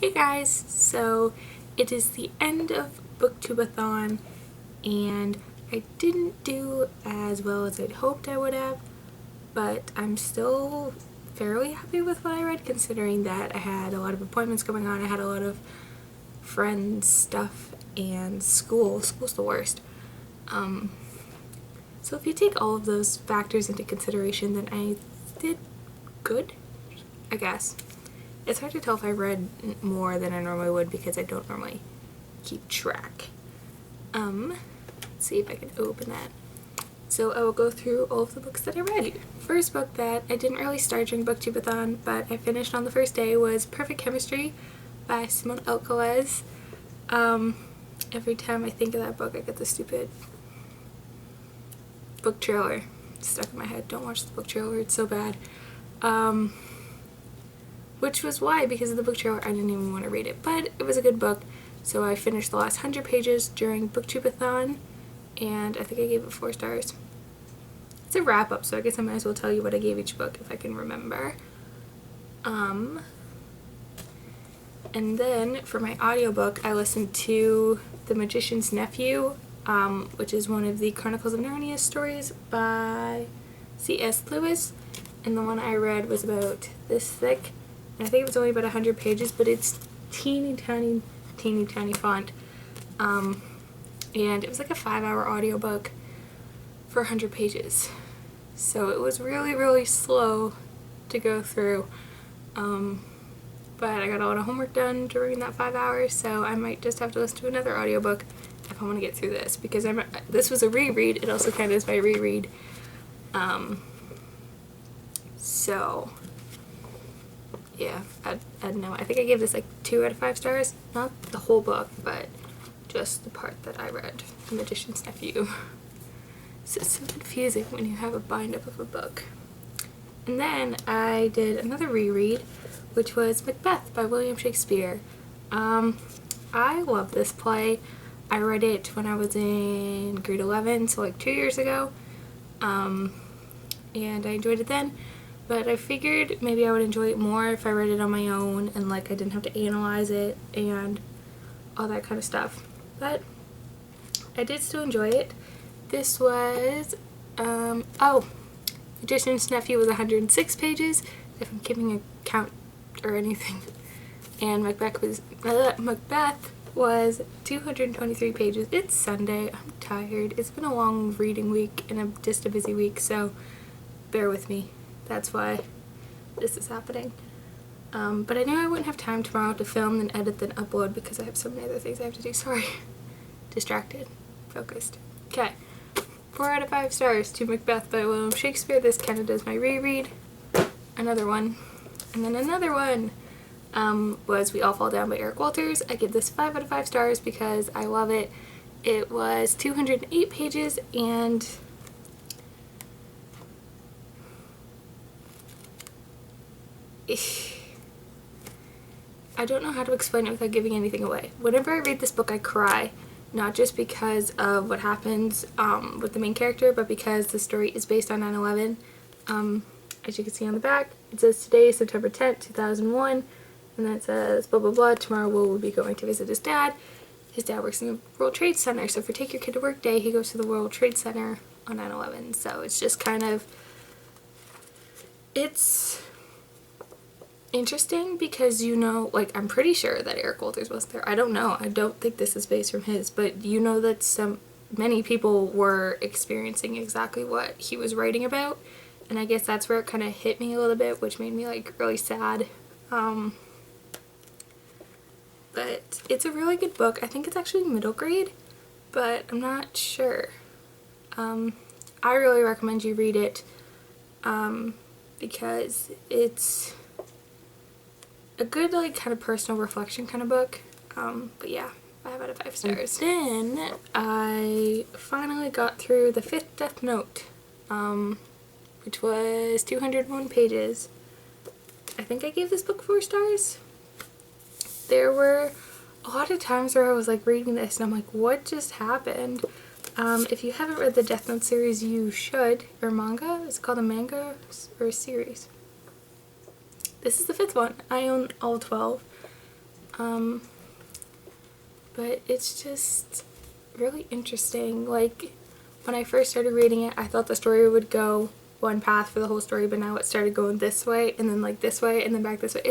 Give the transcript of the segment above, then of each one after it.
Hey guys, so it is the end of Booktube-a-Thon and I didn't do as well as I'd hoped I would have, but I'm still fairly happy with what I read considering that I had a lot of appointments going on, I had a lot of friends stuff, and school's the worst. So if you take all of those factors into consideration, then I did good, I guess. It's hard to tell if I read more than I normally would because I don't normally keep track. Let's see if I can open that. So I will go through all of the books that I read. First book that I didn't really start during Booktube-a-Thon, but I finished on the first day was Perfect Chemistry by Simone Alcalez. Every time I think of that book, I get the stupid book trailer stuck in my head. Don't watch the book trailer, it's so bad. Which was why, because of the book trailer, I didn't even want to read it. But it was a good book, so I finished the last 100 pages during Booktube-a-Thon, and I think I gave it 4 stars. It's a wrap-up, so I guess I might as well tell you what I gave each book if I can remember. And then, for my audiobook, I listened to The Magician's Nephew, which is one of the Chronicles of Narnia stories by C.S. Lewis, and the one I read was about this thick. I think it was only about 100 pages, but it's teeny tiny font. And it was like a 5-hour audiobook for 100 pages. So it was really slow to go through. But I got a lot of homework done during that 5 hours, so I might just have to listen to another audiobook if I want to get through this, because this was a reread. It also counted as my reread. So yeah, I don't know. I think I gave this like 2 out of 5 stars. Not the whole book, but just the part that I read, The Magician's Nephew. So it's so confusing when you have a bind-up of a book. And then I did another reread, which was Macbeth by William Shakespeare. I love this play. I read it when I was in grade 11, so like 2 years ago. And I enjoyed it then. But I figured maybe I would enjoy it more if I read it on my own and like I didn't have to analyze it and all that kind of stuff. But I did still enjoy it. This was, Magician's Nephew was 106 pages, if I'm keeping a count or anything. And Macbeth was 223 pages. It's Sunday. I'm tired. It's been a long reading week and just a busy week, so bear with me. That's why this is happening. But I knew I wouldn't have time tomorrow to film and edit then upload because I have so many other things I have to do. Sorry. Distracted. Focused. Okay. 4 out of 5 stars to Macbeth by William Shakespeare. This counted as my reread. Another one. And then another one was We All Fall Down by Eric Walters. I give this 5 out of 5 stars because I love it. It was 208 pages and I don't know how to explain it without giving anything away. Whenever I read this book, I cry. Not just because of what happens with the main character, but because the story is based on 9/11. As you can see on the back, it says today, September 10th, 2001, and then it says blah blah blah, tomorrow Will be going to visit his dad. His dad works in the World Trade Center, so for Take Your Kid to Work Day, he goes to the World Trade Center on 9/11. So it's just kind of, it's interesting because, you know, like, I'm pretty sure that Eric Walters was there. I don't know. I don't think this is based from his, but you know that many people were experiencing exactly what he was writing about, and I guess that's where it kind of hit me a little bit, which made me like really sad. But it's a really good book. I think it's actually middle grade, but I'm not sure. I really recommend you read it because it's a good, like, kind of personal reflection kind of book. But yeah, 5 out of 5 stars. And then I finally got through the 5th Death Note, which was 201 pages. I think I gave this book 4 stars. There were a lot of times where I was like reading this and I'm like, what just happened? If you haven't read the Death Note series, you should. Or manga? Is it called a manga or a series? This is the 5th one. I own all 12. But it's just really interesting. Like, when I first started reading it, I thought the story would go one path for the whole story, but now it started going this way, and then like this way, and then back this way.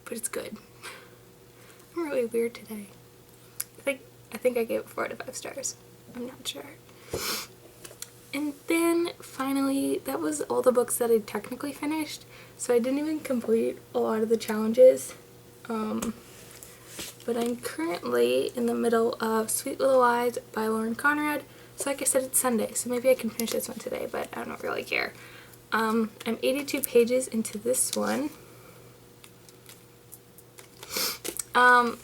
But it's good. I'm really weird today. I think I gave it 4 out of 5 stars. I'm not sure. And then finally, that was all the books that I technically finished. So I didn't even complete a lot of the challenges. But I'm currently in the middle of Sweet Little Lies by Lauren Conrad. So like I said, it's Sunday, so maybe I can finish this one today, but I don't really care. I'm 82 pages into this one.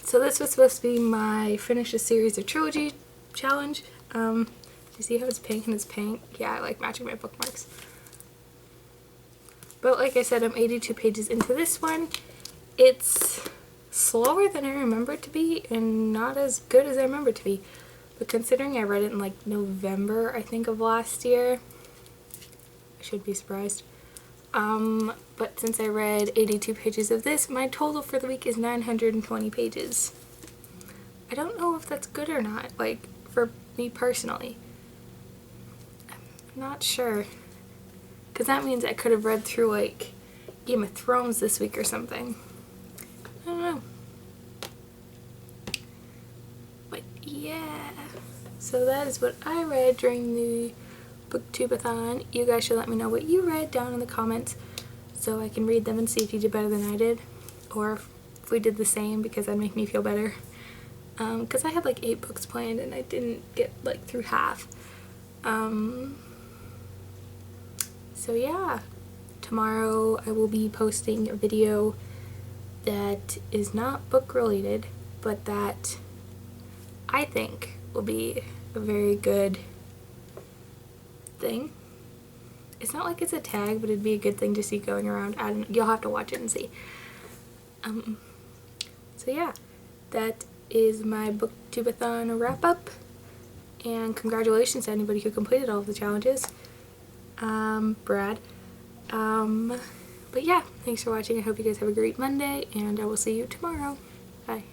So this was supposed to be my finish a series of trilogy challenge. You see how it's pink and it's pink? Yeah, I like matching my bookmarks. But like I said, I'm 82 pages into this one. It's slower than I remember it to be and not as good as I remember it to be. But considering I read it in like November, I think, of last year, I should be surprised. But since I read 82 pages of this, my total for the week is 920 pages. I don't know if that's good or not, like, for me personally. I'm not sure. Because that means I could have read through, like, Game of Thrones this week or something. I don't know. But yeah. So that is what I read during the Booktube-a-Thon. You guys should let me know what you read down in the comments so I can read them and see if you did better than I did, or if we did the same, because that'd make me feel better. Because I had like 8 books planned and I didn't get like through half. So yeah, tomorrow I will be posting a video that is not book related, but that I think will be a very good thing. It's not like it's a tag, but it'd be a good thing to see going around. I don't know. You'll have to watch it and see. So yeah, that is my Booktube-a-Thon wrap-up. And congratulations to anybody who completed all of the challenges. Brad. But yeah, thanks for watching. I hope you guys have a great Monday, and I will see you tomorrow. Bye.